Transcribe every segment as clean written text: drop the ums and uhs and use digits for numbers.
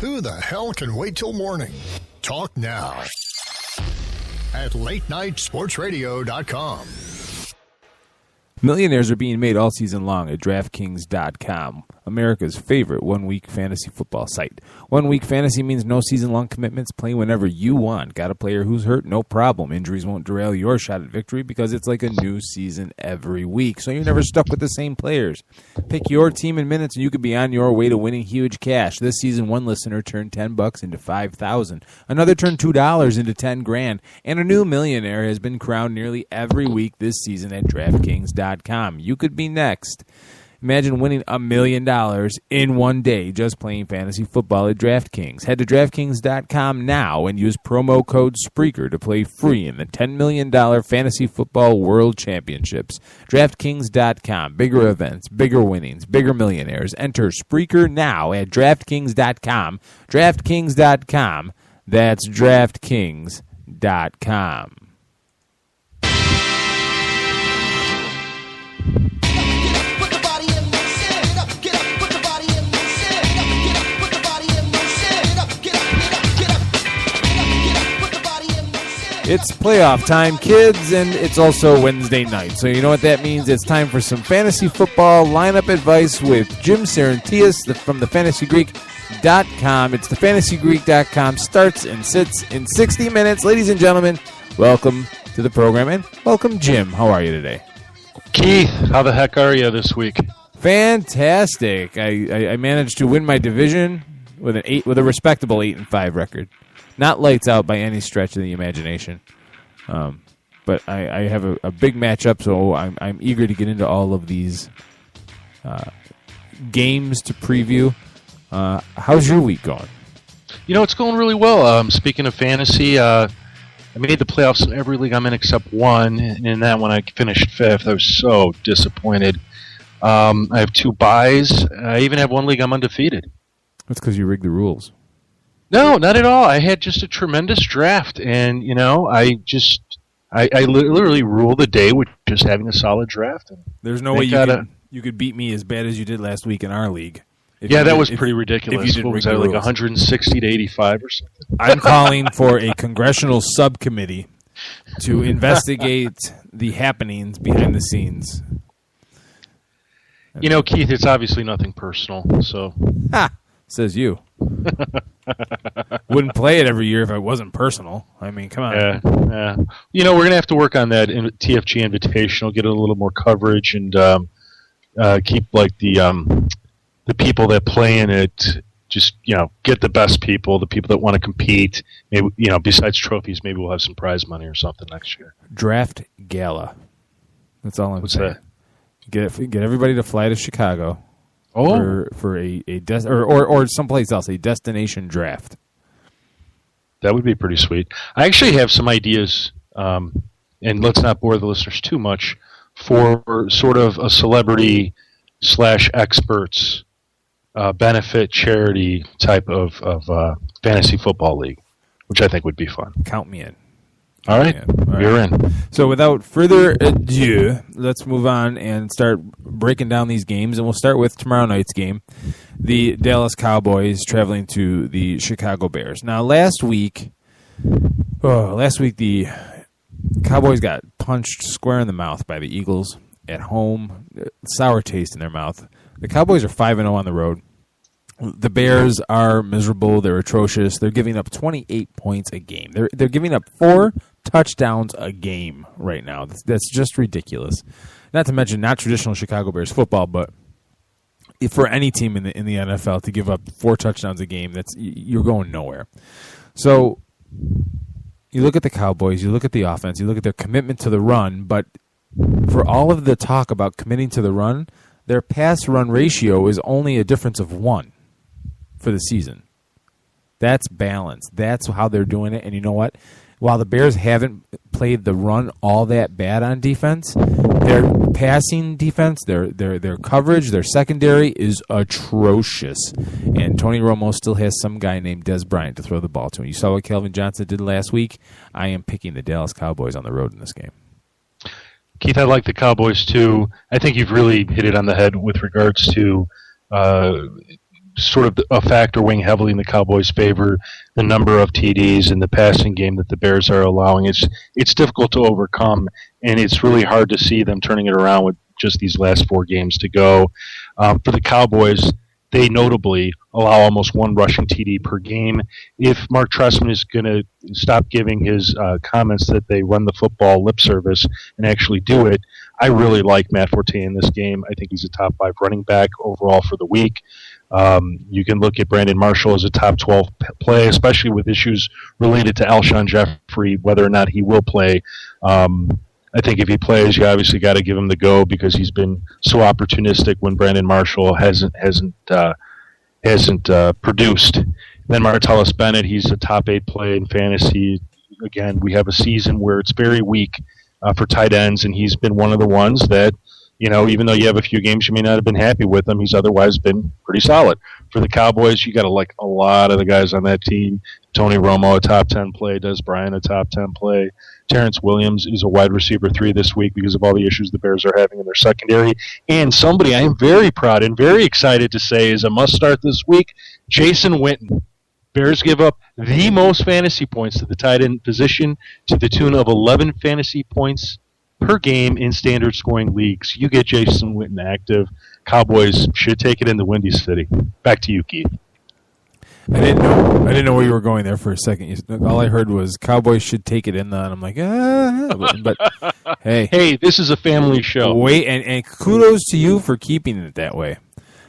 Who the hell can wait till morning? Talk now at latenightsportsradio.com. Millionaires are being made all season long at DraftKings.com, America's favorite one-week fantasy football site. One-week fantasy means no season-long commitments. Play whenever you want. Got a player who's hurt? No problem. Injuries won't derail your shot at victory because it's like a new season every week, so you're never stuck with the same players. Pick your team in minutes, and you could be on your way to winning huge cash. This season, one listener turned $10 into $5,000. Another turned $2 into $10,000, and a new millionaire has been crowned nearly every week this season at DraftKings.com. You could be next. Imagine winning $1 million in one day just playing fantasy football at DraftKings. Head to DraftKings.com now and use promo code Spreaker to play free in the $10 million Fantasy Football World Championships. DraftKings.com. Bigger events, bigger winnings, bigger millionaires. Enter Spreaker now at DraftKings.com. DraftKings.com. That's DraftKings.com. It's playoff time, kids, and it's also Wednesday night. So you know what that means? It's time for some fantasy football lineup advice with Jim Saranteas from thefantasygreek.com. It's thefantasygreek.com. Starts and sits in 60 minutes. Ladies and gentlemen, welcome to the program, and welcome, Jim. How are you today? Keith, how the heck are you this week? Fantastic. I managed to win my division with a respectable 8-5 record. Not lights out by any stretch of the imagination, but I have a big matchup, so I'm eager to get into all of these games to preview. How's your week going? You know, it's going really well. Speaking of fantasy, I made the playoffs in every league I'm in except one, and in that one I finished fifth. I was so disappointed. I have 2 buys. I even have one league I'm undefeated. That's because you rigged the rules. No, not at all. I had just a tremendous draft, and you know, I literally rule the day with just having a solid draft. There's no way you could beat me as bad as you did last week in our league. Yeah, that was pretty ridiculous. If you didn't what was that, like 160 to 85 or something? I'm calling for a congressional subcommittee to investigate the happenings behind the scenes. You know, Keith, it's obviously nothing personal. So, says you. Wouldn't play it every year if it wasn't personal. I mean, come on. Yeah. You know, we're going to have to work on that in TFG Invitational, get a little more coverage, and keep like the people that play in it. Just get the best people, the people that want to compete. Maybe besides trophies, maybe we'll have some prize money or something next year. Draft gala. That's all I'm saying. What's that? Get everybody to fly to Chicago. For a or someplace else, a destination draft. That would be pretty sweet. I actually have some ideas, and let's not bore the listeners too much, for sort of a celebrity / experts benefit charity type of fantasy football league, which I think would be fun. Count me in. All right, you're in. So without further ado, let's move on and start breaking down these games. And we'll start with tomorrow night's game, the Dallas Cowboys traveling to the Chicago Bears. Now, last week the Cowboys got punched square in the mouth by the Eagles at home. Sour taste in their mouth. The Cowboys are 5-0 on the road. The Bears are miserable. They're atrocious. They're giving up 28 points a game. They're giving up 4 touchdowns a game right now. That's just ridiculous. Not to mention not traditional Chicago Bears football, but for any team in the NFL to give up 4 touchdowns a game, you're going nowhere. So you look at the Cowboys, you look at the offense, you look at their commitment to the run, but for all of the talk about committing to the run, their pass-run ratio is only a difference of 1 for the season. That's balanced. That's how they're doing it. And you know what? While the Bears haven't played the run all that bad on defense, their passing defense, their coverage, their secondary is atrocious. And Tony Romo still has some guy named Des Bryant to throw the ball to. And you saw what Calvin Johnson did last week. I am picking the Dallas Cowboys on the road in this game. Keith, I like the Cowboys too. I think you've really hit it on the head with regards to sort of a factor weighing heavily in the Cowboys' favor, the number of TDs and the passing game that the Bears are allowing. It's difficult to overcome, and it's really hard to see them turning it around with just these last 4 games to go. For the Cowboys, they notably allow almost 1 rushing TD per game. If Mark Trestman is going to stop giving his comments that they run the football lip service and actually do it, I really like Matt Forte in this game. I think he's a top 5 running back overall for the week. You can look at Brandon Marshall as a top 12 play, especially with issues related to Alshon Jeffrey, whether or not he will play. I think if he plays, you obviously got to give him the go because he's been so opportunistic when Brandon Marshall hasn't produced. Then Martellus Bennett, he's a top 8 play in fantasy. Again, we have a season where it's very weak for tight ends, and he's been one of the ones that, even though you have a few games you may not have been happy with him, he's otherwise been pretty solid. For the Cowboys, you got to like a lot of the guys on that team. Tony Romo, a top 10 play. Des Bryant, a top 10 play. Terrence Williams is a wide receiver 3 this week because of all the issues the Bears are having in their secondary. And somebody I am very proud and very excited to say is a must-start this week, Jason Witten. Bears give up the most fantasy points to the tight end position to the tune of 11 fantasy points per game in standard scoring leagues. You get Jason Witten active. Cowboys should take it into Windy City. Back to you, Keith. I didn't know where you were going there for a second. All I heard was Cowboys should take it in, and I'm like, but hey, this is a family show. Wait, and kudos to you for keeping it that way.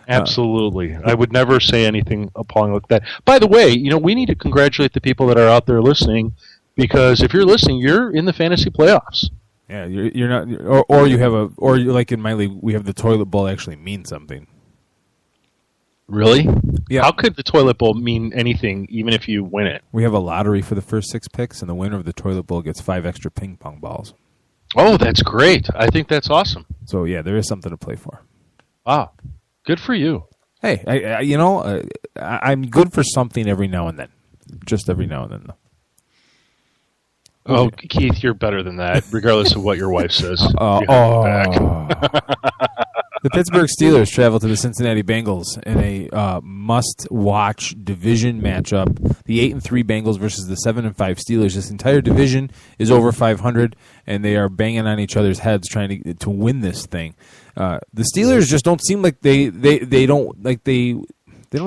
Absolutely. I would never say anything appalling like that. By the way, we need to congratulate the people that are out there listening, because if you're listening, you're in the fantasy playoffs. Yeah, you're not, or you have or like in my league, we have the toilet bowl actually mean something. Really? Yeah. How could the toilet bowl mean anything, even if you win it? We have a lottery for the first 6 picks, and the winner of the toilet bowl gets 5 extra ping pong balls. Oh, that's great. I think that's awesome. So, yeah, there is something to play for. Wow. Good for you. Hey, I'm good for something every now and then. Just every now and then, though. Oh, Keith, you're better than that, regardless of what your wife says. The Pittsburgh Steelers travel to the Cincinnati Bengals in a must-watch division matchup. The 8-3 Bengals versus the 7-5 Steelers. This entire division is over 500, and they are banging on each other's heads trying to win this thing. The Steelers just don't seem like they don't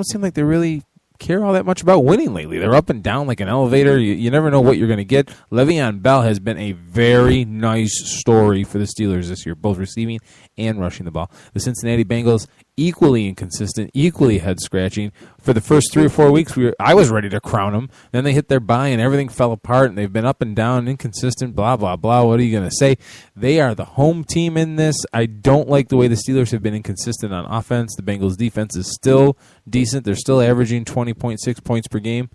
seem like they really care all that much about winning lately. They're up and down like an elevator. You never know what you're going to get. Le'Veon Bell has been a very nice story for the Steelers this year, both receiving and rushing the ball. The Cincinnati Bengals, equally inconsistent, equally head-scratching. For the first 3 or 4 weeks, I was ready to crown them. Then they hit their bye, and everything fell apart, and they've been up and down, inconsistent, blah, blah, blah. What are you going to say? They are the home team in this. I don't like the way the Steelers have been inconsistent on offense. The Bengals' defense is still decent. They're still averaging 20.6 points per game.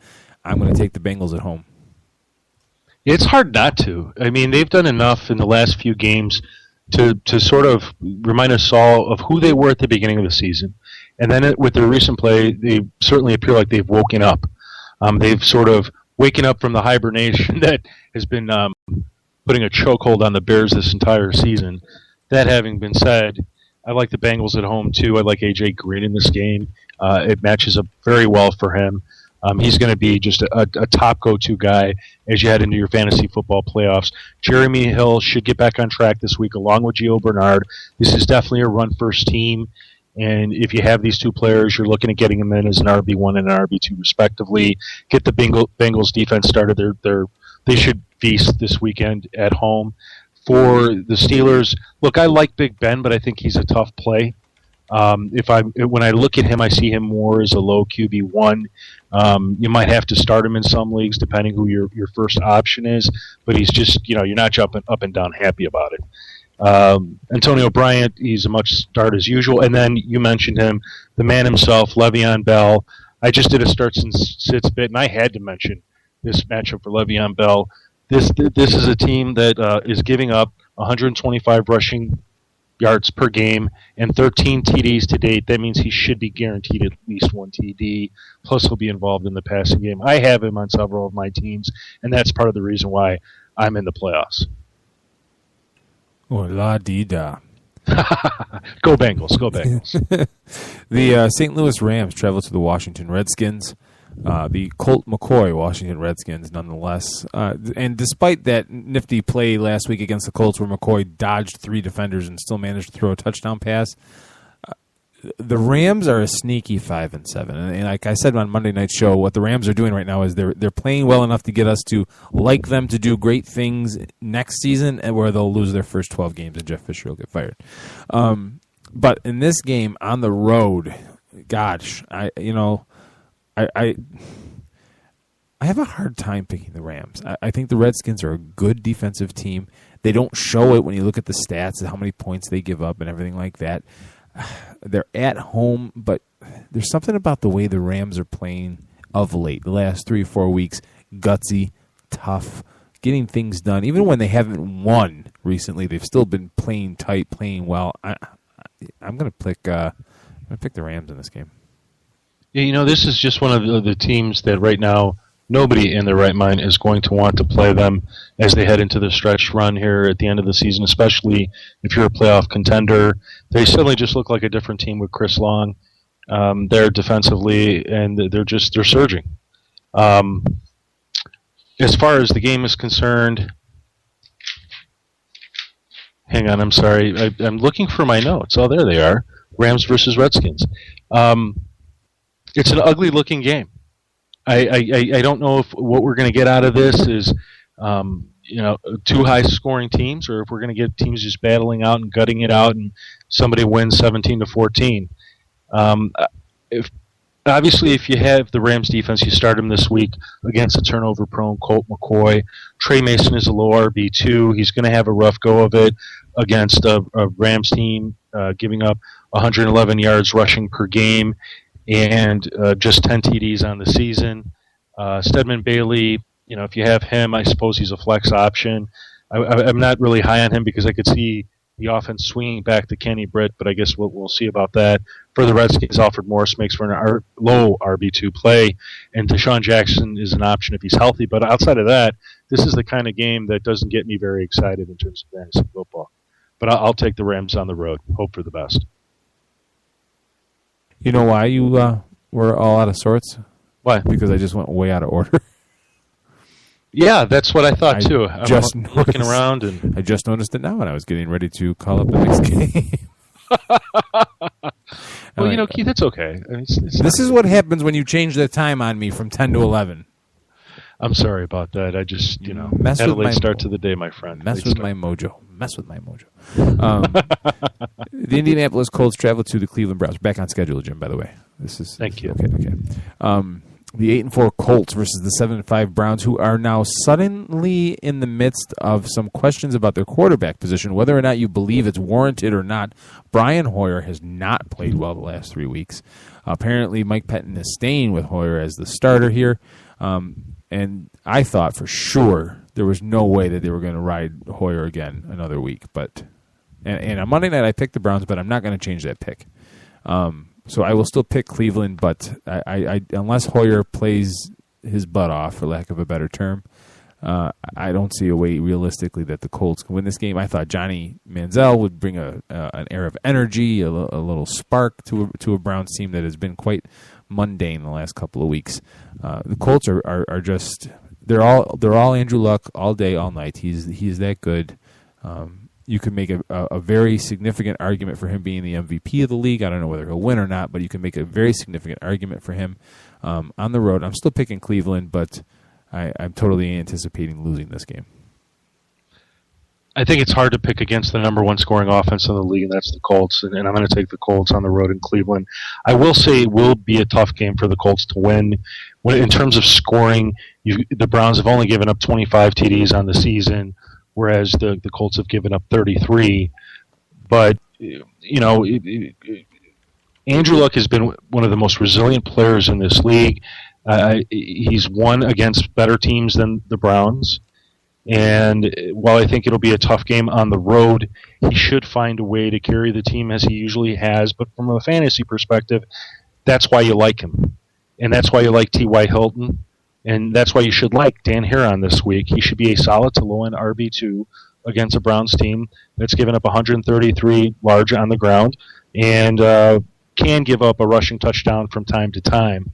I'm going to take the Bengals at home. It's hard not to. I mean, they've done enough in the last few games to sort of remind us all of who they were at the beginning of the season. And then with their recent play, they certainly appear like they've woken up. They've sort of waken up from the hibernation that has been putting a chokehold on the Bears this entire season. That having been said, I like the Bengals at home too. I like A.J. Green in this game. It matches up very well for him. He's going to be just a top go-to guy as you head into your fantasy football playoffs. Jeremy Hill should get back on track this week along with Gio Bernard. This is definitely a run-first team, and if you have these 2 players, you're looking at getting them in as an RB1 and an RB2 respectively. Get the Bengals defense started. They should feast this weekend at home. For the Steelers, look, I like Big Ben, but I think he's a tough play. When I look at him, I see him more as a low QB1. You might have to start him in some leagues depending who your first option is, but he's just, you're not jumping up and down happy about it. Antonio Bryant, he's a much start as usual. And then you mentioned him, the man himself, Le'Veon Bell. I just did a starts and sits bit, and I had to mention this matchup for Le'Veon Bell. This is a team that is giving up 125 rushing yards per game and 13 TDs to date. That means he should be guaranteed at least 1 TD. Plus, he'll be involved in the passing game. I have him on several of my teams, and that's part of the reason why I'm in the playoffs. Oh, la-dee-da. Go Bengals. Go Bengals. The St. Louis Rams travel to the Washington Redskins. The Colt McCoy Washington Redskins, nonetheless. And despite that nifty play last week against the Colts where McCoy dodged 3 defenders and still managed to throw a touchdown pass, the Rams are a sneaky 5-7. And like I said on Monday Night Show, what the Rams are doing right now is they're playing well enough to get us to like them to do great things next season, and where they'll lose their first 12 games and Jeff Fisher will get fired. But in this game on the road, gosh, I have a hard time picking the Rams. I think the Redskins are a good defensive team. They don't show it when you look at the stats and how many points they give up and everything like that. They're at home, but there's something about the way the Rams are playing of late, the last 3 or 4 weeks, gutsy, tough, getting things done. Even when they haven't won recently, they've still been playing tight, playing well. I'm going to pick the Rams in this game. Yeah, this is just one of the teams that right now nobody in their right mind is going to want to play them as they head into the stretch run here at the end of the season, especially if you're a playoff contender. They suddenly just look like a different team with Chris Long. They're defensively, and they're surging. As far as the game is concerned, hang on, I'm sorry. I'm looking for my notes. Oh, there they are. Rams versus Redskins. It's an ugly-looking game. I don't know if what we're going to get out of this is, 2 high-scoring teams, or if we're going to get teams just battling out and gutting it out, and somebody wins 17-14. Obviously, if you have the Rams defense, you start him this week against a turnover-prone Colt McCoy. Trey Mason is a low RB2. He's going to have a rough go of it against a Rams team giving up 111 yards rushing per game and just 10 TDs on the season. Stedman Bailey, if you have him, I suppose he's a flex option. I'm not really high on him because I could see the offense swinging back to Kenny Britt, but I guess we'll see about that. For the Redskins, Alfred Morris makes for an low RB2 play, and Deshaun Jackson is an option if he's healthy. But outside of that, this is the kind of game that doesn't get me very excited in terms of fantasy football. But I'll take the Rams on the road. Hope for the best. You know why you were all out of sorts? Why? Because I just went way out of order. Yeah, that's what I thought too. I'm just looking around, and I just noticed it now when I was getting ready to call up the next game. Well, Keith, it's okay. This is what happens when you change the time on me from 10 to 11. I'm sorry about that. I just, had a late start to the day, my friend. Mess with my mojo. The Indianapolis Colts travel to the Cleveland Browns. Back on schedule, Jim, by the way. Thank you. Okay. The 8-4 Colts versus the 7-5 Browns, who are now suddenly in the midst of some questions about their quarterback position, whether or not you believe it's warranted or not. Brian Hoyer has not played well the last 3 weeks. Apparently, Mike Pettin is staying with Hoyer as the starter here. And I thought for sure there was no way that they were going to ride Hoyer again another week. And on Monday night, I picked the Browns, but I'm not going to change that pick. So I will still pick Cleveland, but I unless Hoyer plays his butt off, for lack of a better term, I don't see a way realistically that the Colts can win this game. I thought Johnny Manziel would bring an air of energy, a little spark to a Browns team that has been quite mundane the last couple of weeks. The Colts are just they're all Andrew Luck all day, all night. He's that good. You can make a very significant argument for him being the MVP of the league. I don't know whether he'll win or not, but you can make a very significant argument for him on the road. I'm still picking Cleveland, but I'm totally anticipating losing this game. I think it's hard to pick against the number one scoring offense in the league, and that's the Colts. And I'm going to take the Colts on the road in Cleveland. I will say it will be a tough game for the Colts to win. In terms of scoring, the Browns have only given up 25 TDs on the season, whereas the Colts have given up 33. But, Andrew Luck has been one of the most resilient players in this league. He's won against better teams than the Browns. And while I think it'll be a tough game on the road, he should find a way to carry the team as he usually has. But from a fantasy perspective, that's why you like him. And that's why you like T.Y. Hilton. And that's why you should like Dan Heron this week. He should be a solid to low-end RB2 against a Browns team that's given up 133 large on the ground and can give up a rushing touchdown from time to time.